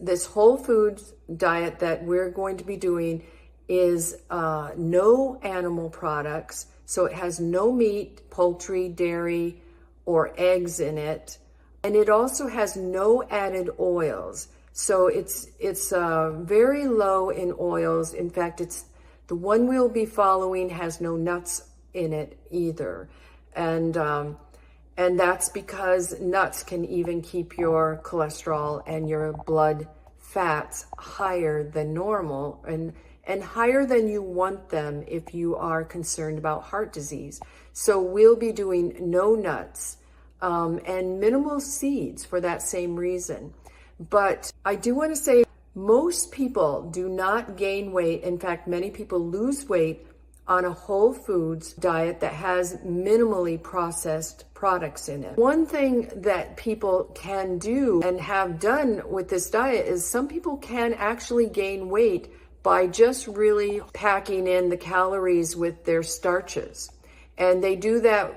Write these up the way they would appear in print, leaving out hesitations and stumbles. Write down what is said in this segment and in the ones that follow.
this whole foods diet that we're going to be doing is no animal products. So it has no meat, poultry, dairy, or eggs in it. And it also has no added oils. So it's very low in oils. In fact, the one we'll be following has no nuts in it either. And that's because nuts can even keep your cholesterol and your blood fats higher than normal and higher than you want them if you are concerned about heart disease. So we'll be doing no nuts and minimal seeds for that same reason. But I do want to say most people do not gain weight. In fact, many people lose weight on a whole foods diet that has minimally processed products in it. One thing that people can do and have done with this diet is some people can actually gain weight by just really packing in the calories with their starches. And they do that,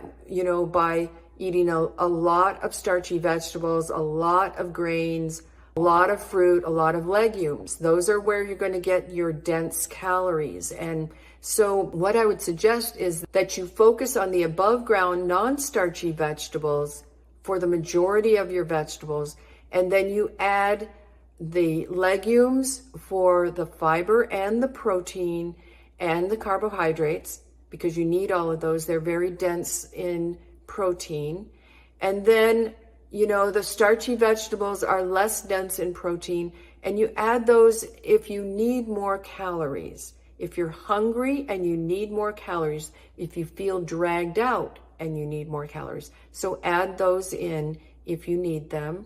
by eating a lot of starchy vegetables, a lot of grains, a lot of fruit, a lot of legumes. Those are where you're going to get your dense calories. And so what I would suggest is that you focus on the above ground non-starchy vegetables for the majority of your vegetables, and then you add the legumes for the fiber and the protein and the carbohydrates, because you need all of those. They're very dense in protein. And then, the starchy vegetables are less dense in protein, and you add those if you need more calories. If you're hungry and you need more calories, if you feel dragged out and you need more calories. So add those in if you need them.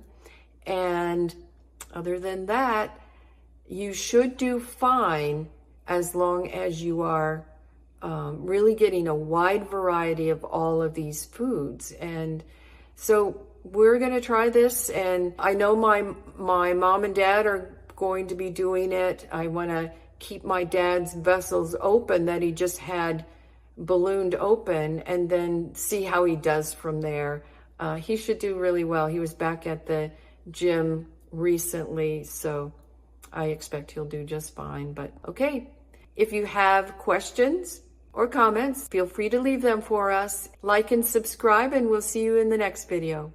And other than that, you should do fine as long as you are really getting a wide variety of all of these foods. And so we're going to try this, and I know my mom and dad are going to be doing it. I want to keep my dad's vessels open that he just had ballooned open, and then see how he does from there. He should do really well. He was back at the gym recently, so I expect he'll do just fine. But okay, if you have questions or comments, feel free to leave them for us. Like and subscribe, and we'll see you in the next video.